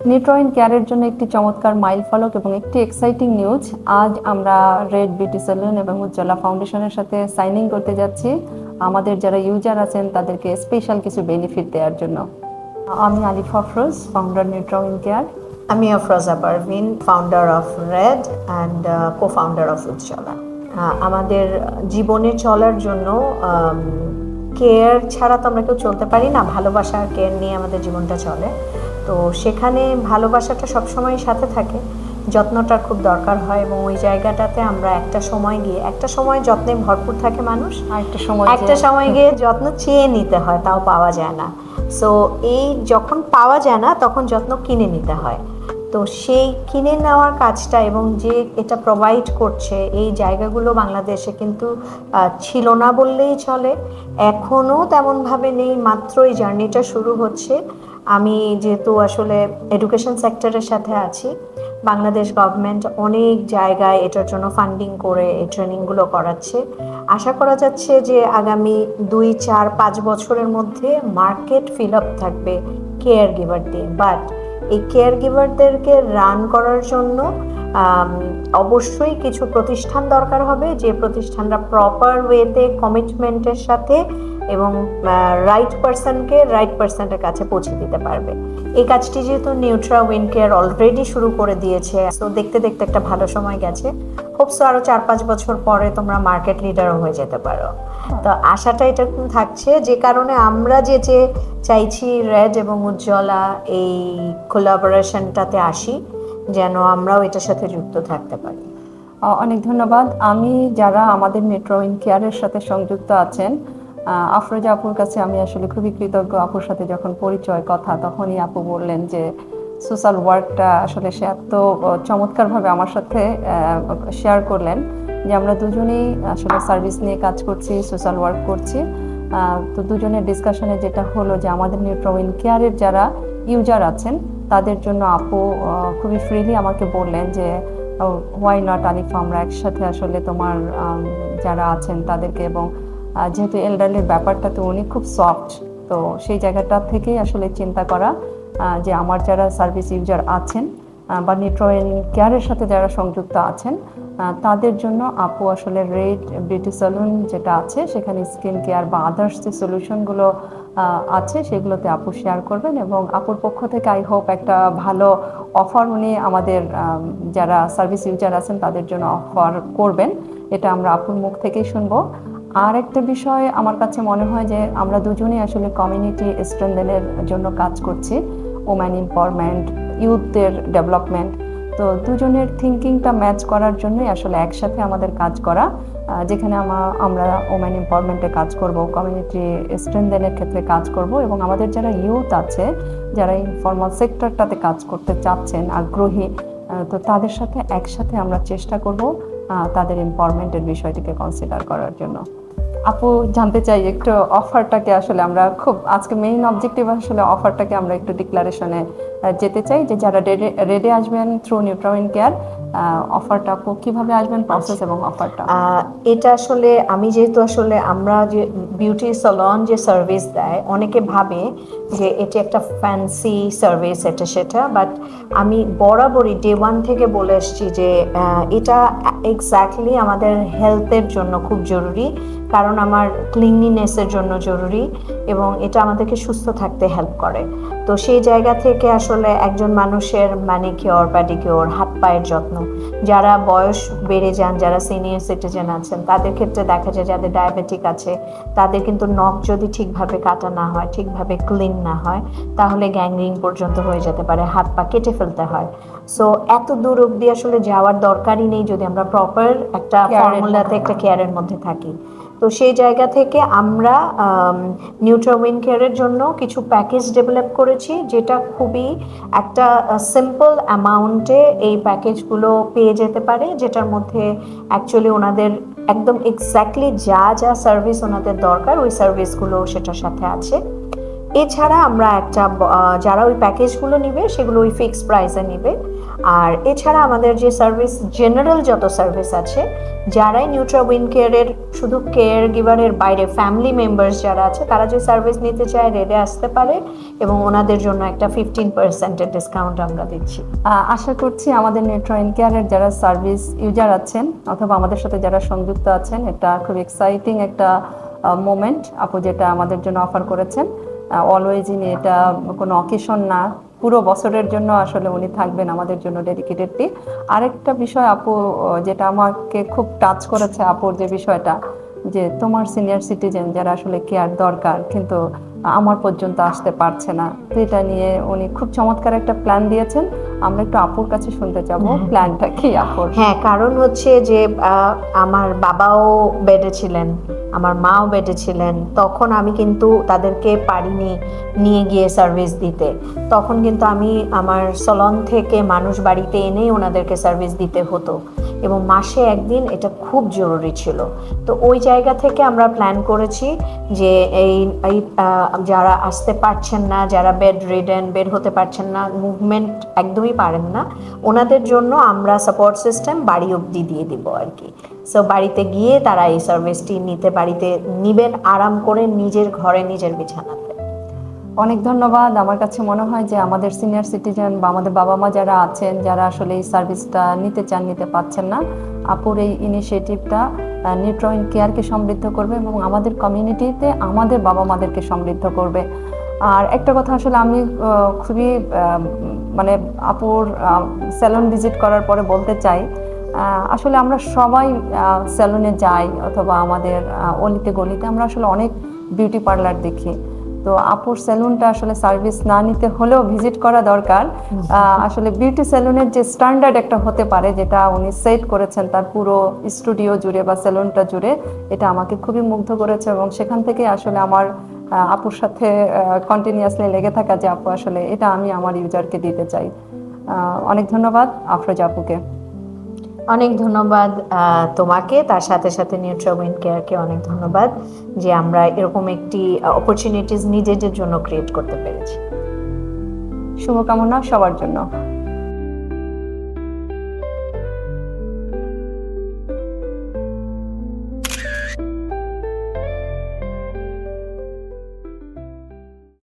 নিউট্রয়েন কেয়ারের জন্য একটি চমৎকার মাইলফলক এবং একটি এক্সাইটিং নিউজ। আজ আমরা রেড বিউটি সেলুন এবং উজ্জ্বলা ফাউন্ডেশনের সাথে সাইনিং করতে যাচ্ছি আমাদের যারা ইউজার আছেন তাদেরকে স্পেশাল কিছু বেনিফিট দেওয়ার জন্য। আমি আলিফ আফরোজ, ফাউন্ডার নিউট্রয়েন কেয়ার। আমি Afroza Parvin, founder of Red and co-founder of Ujjwala. আমাদের জীবনে চলার জন্য কেয়ার ছাড়া তো আমরা কেউ চলতে পারি না। ভালোবাসা আর কেয়ার নিয়ে আমাদের জীবনটা চলে। তো সেখানে ভালোবাসাটা সবসময় সাথে থাকে, যত্নটার খুব দরকার হয় এবং ওই জায়গাটাতে আমরা একটা সময় যত্নে ভরপুর থাকে মানুষ, আর একটা সময় গিয়ে যত্ন চেয়ে নিতে হয়, তাও পাওয়া যায় না। সো এই যখন পাওয়া যায় না তখন যত্ন কিনে নিতে হয়। তো সেই কিনে নেওয়ার কাজটা এবং যে এটা প্রোভাইড করছে এই জায়গাগুলো বাংলাদেশে কিন্তু ছিল না বললেই চলে। এখনও তেমনভাবে নেই, মাত্র এই জার্নিটা শুরু হচ্ছে। আমি যেহেতু আসলে এডুকেশন সেক্টরের সাথে আছি, বাংলাদেশ গভর্নমেন্ট অনেক জায়গায় এটার জন্য ফান্ডিং করে এই ট্রেনিংগুলো করাচ্ছে। আশা করা যাচ্ছে যে আগামী 2, 4, 5 বছরের মধ্যে মার্কেট ফিল আপ থাকবে কেয়ার গিভার দিয়ে। বাট এই কেয়ার গিভারদেরকে রান করার জন্য অবশ্যই কিছু প্রতিষ্ঠান দরকার হবে, যে প্রতিষ্ঠানরা প্রপার ওয়েতে কমিটমেন্টের সাথে এবং রাইট পার্সনের কাছে পৌঁছে দিতে পারবে। এই কাজটি যেহেতু নিউট্রয়েন কেয়ার অলরেডি শুরু করে দিয়েছে, তো দেখতে দেখতে একটা ভালো সময় গেছে। হোপসো আরো 4-5 বছর পরে তোমরা মার্কেট লিডারও হয়ে যেতে পারো। তো আশাটা এটা থাকছে, যে কারণে আমরা যে চাইছি রেড এবং উজ্জ্বলা এই কোলাবোরেশনটাতে আসি, যেন আমরাও এটার সাথে যুক্ত থাকতে পারি। অনেক ধন্যবাদ। আমি যারা আমাদের নিউট্রয়েন কেয়ারের সাথে সংযুক্ত আছেন, আফরোজা আপুর কাছে আমি আসলে খুবই কৃতজ্ঞ। আপুর সাথে যখন পরিচয় কথা, তখনই আপু বললেন যে সোশ্যাল ওয়ার্কটা আসলে সে এত চমৎকারভাবে আমার সাথে শেয়ার করলেন যে আমরা দুজনেই আসলে সার্ভিস নিয়ে কাজ করছি, সোশ্যাল ওয়ার্ক করছি। তো দুজনের ডিসকাশনে যেটা হলো যে আমাদের নিউট্রয়েন কেয়ারের যারা ইউজার আছেন তাদের জন্য আপু খুবই ফ্রিলি আমাকে বললেন যে হোয়াই নট আলিফা, আমরা একসাথে আসলে তোমার যারা আছেন তাদেরকে, এবং যেহেতু এল্ডারলির ব্যাপারটা তো উনি খুব সফট, তো সেই জায়গাটা থেকেই আসলে চিন্তা করা যে আমার যারা সার্ভিস ইউজার আছেন বা নিউট্রয়েন কেয়ারের সাথে যারা সংযুক্ত আছেন তাদের জন্য আপু আসলে রেড বিউটি সেলুন যেটা আছে সেখানে স্কিন কেয়ার বা আদার্স যে সলিউশনগুলো আছে সেগুলোতে আপু শেয়ার করবেন, এবং আপুর পক্ষ থেকে আই হোপ একটা ভালো অফার উনি আমাদের যারা সার্ভিস ইউজার আছেন তাদের জন্য অফার করবেন। এটা আমরা আপুর মুখ থেকেই শুনবো। আর একটা বিষয় আমার কাছে মনে হয় যে আমরা দুজনেই আসলে কমিউনিটি স্ট্রেনথেনের জন্য কাজ করছি, ওম্যান এম্পাওয়ারমেন্ট, ইউথদের ডেভেলপমেন্ট। তো দুজনের থিঙ্কিংটা ম্যাচ করার জন্যই আসলে একসাথে আমাদের কাজ করা, যেখানে আমরা ওম্যান এম্পাওয়ারমেন্টে কাজ করব, কমিউনিটি স্ট্রেনথেনের ক্ষেত্রে কাজ করব, এবং আমাদের যারা ইউথ আছে যারা ইনফর্মাল সেক্টরটাতে কাজ করতে চাচ্ছেন, আগ্রহী, তো তাদের সাথে একসাথে আমরা চেষ্টা করব তাদের এম্পাওয়ারমেন্টের বিষয়টিকে কনসিডার করার জন্য। আপু জানতে চাই একটু অফারটাকে আসলে আমরা খুব আজকে মেইন অবজেক্টিভ আসলে অফারটাকে আমরা একটু ডিক্লারেশনে যেতে চাই যে যারা রেডে আসবেন থ্রু নিউট্রয়েন কেয়ার, অফারটা আপু কিভাবে আসবেন, প্রসেস এবং অফারটা। এটা আসলে আমি যেহেতু আসলে আমরা যে বিউটি সালন যে সার্ভিস দেয়, অনেকে ভাবে যে এটি একটা ফ্যান্সি সার্ভিস এটা সেটা, বাট আমি বরাবরই ডে 1 থেকে বলে এসেছি যে এটা এক্স্যাক্টলি আমাদের হেলথের জন্য খুব জরুরি, কারণ আমার ক্লিনলিনেসের জন্য জরুরি এবং এটা আমাদেরকে সুস্থ থাকতে হেল্প করে। তো সেই জায়গা থেকে আসলে একজন মানুষের ম্যানিকিওর, প্যাডিকিওর, হাত পায়ের যত্ন, যারা বয়স বেড়ে যান, যারা সিনিয়র সিটিজেন আছেন তাদের ক্ষেত্রে দেখা যায় যাদের ডায়াবেটিক আছে তাদের কিন্তু নখ যদি ঠিকভাবে কাটা না হয়, ঠিকভাবে ক্লিন না হয়, তাহলে গ্যাংগ্রিন পর্যন্ত হয়ে যেতে পারে, হাত পা কেটে ফেলতে হয়। সো এত দূর অবধি আসলে যাওয়ার দরকারই নেই যদি আমরা প্রপার একটা ফর্মুলাতে একটা কেয়ারের মধ্যে থাকি। তো সেই জায়গা থেকে আমরা নিউট্রয়েন কেয়ারের জন্য কিছু প্যাকেজ ডেভেলপ করেছি, যেটা খুবই একটা সিম্পল অ্যামাউন্টে এই প্যাকেজগুলো পেয়ে যেতে পারে, যেটার মধ্যে অ্যাকচুয়ালি ওনাদের একদম এক্স্যাক্টলি যা যা সার্ভিস ওনাদের দরকার ওই সার্ভিসগুলো সেটার সাথে আছে। এছাড়া আমরা যারা ওই প্যাকেজগুলো নিবে সেগুলো ওই ফিক্সড প্রাইসে নিবে। আর এছাড়া আমাদের যে সার্ভিস, জেনারেল যত সার্ভিস আছে, যারাই নিউট্রাউইন কেয়ারের শুধু কেয়ার গিভারের বাইরে ফ্যামিলি মেম্বার্স যারা আছে, তারা যে সার্ভিস নিতে চায় রেডে আসতে পারে, এবং ওনাদের জন্য একটা 15% ডিসকাউন্ট আমরা দিচ্ছি। আশা করছি আমাদের নিউট্রাইন কেয়ারের যারা সার্ভিস ইউজার আছেন অথবা আমাদের সাথে যারা সংযুক্ত আছেন, এটা খুব এক্সাইটিং একটা মোমেন্ট আপু যেটা আমাদের জন্য অফার করেছেন। অলওয়েজ ইনি এটা কোনো অকেশন না, পুরো বছরের জন্য আসলে উনি থাকবেন আমাদের জন্য ডেডিকেটেডলি। আরেকটা বিষয় আপু যেটা আমাকে খুব টাচ করেছে আপুর যে বিষয়টা, যে তোমার সিনিয়র সিটিজেন যারা আসলে কেয়ার দরকার কিন্তু আমার পর্যন্ত আসতে পারছে না, তো এটা নিয়ে উনি খুব চমৎকার একটা প্ল্যান দিয়েছেন। আমরা একটু আপুর কাছে শুনতে যাবো প্ল্যানটা কি আপুর। হ্যাঁ, কারণ হচ্ছে যে আমার বাবাও বেডে ছিলেন, আমার মাও বেডে ছিলেন, তখন আমি কিন্তু তাদেরকে পারিনি নিয়ে গিয়ে সার্ভিস দিতে। তখন কিন্তু আমি আমার সলন থেকে মানুষ বাড়িতে এনেই ওনাদেরকে সার্ভিস দিতে হতো, এবং মাসে একদিন এটা খুব জরুরি ছিল। তো ওই জায়গা থেকে আমরা প্ল্যান করেছি যে এই যারা আসতে পারছেন না, যারা বেড রিডেন, বের হতে পারছেন না, মুভমেন্ট একদমই পারেন না, ওনাদের জন্য আমরা সাপোর্ট সিস্টেম বাড়ি অবধি দিয়ে দিব আর কি। সো বাড়িতে গিয়ে তারা এই সার্ভিসটি বাড়িতে নিবেন আরাম করে, নিজের ঘরে নিজের বিছানাতে। অনেক ধন্যবাদ। আমার কাছে মনে হয় যে আমাদের সিনিয়র সিটিজেন বা আমাদের বাবা মা যারা আছেন, যারা আসলে এই সার্ভিসটা নিতে চান, নিতে পারছেন না, আপুর এই ইনিশিয়েটিভটা নিউট্রাইন কেয়ারকে সমৃদ্ধ করবে এবং আমাদের কমিউনিটিতে আমাদের বাবা মাদেরকে সমৃদ্ধ করবে। আর একটা কথা আসলে আমি খুবই মানে আপুর স্যালন ভিজিট করার পরে বলতে চাই, আসলে আমরা সবাই স্যালনে যাই অথবা আমাদের অলিতে গলিতে আমরা আসলে অনেক বিউটি পার্লার দেখি। তো আপুর সেলুনটা আসলে সার্ভিস না নিতে হলেও ভিজিট করা দরকার। আসলে বিউটি সেলুনের যে স্ট্যান্ডার্ড একটা হতে পারে, যেটা উনি সেট করেছেন তার পুরো স্টুডিও জুড়ে বা সেলুনটা জুড়ে, এটা আমাকে খুবই মুগ্ধ করেছে এবং সেখান থেকে আসলে আমার আপুর সাথে কন্টিনিউয়াসলি লেগে থাকা যে আপু আসলে এটা আমি আমার ইউজারকে দিতে চাই। অনেক ধন্যবাদ আফরোজা আপুকে। অনেক ধন্যবাদ তোমাকে, তার সাথে সাথে নিউট্রাউইন কেয়ারকে অনেক ধন্যবাদ যে আমরা এরকম একটি অপরচুনিটিস নিজেদের জন্য ক্রিয়েট করতে পেরেছি। শুভকামনা সবার জন্য।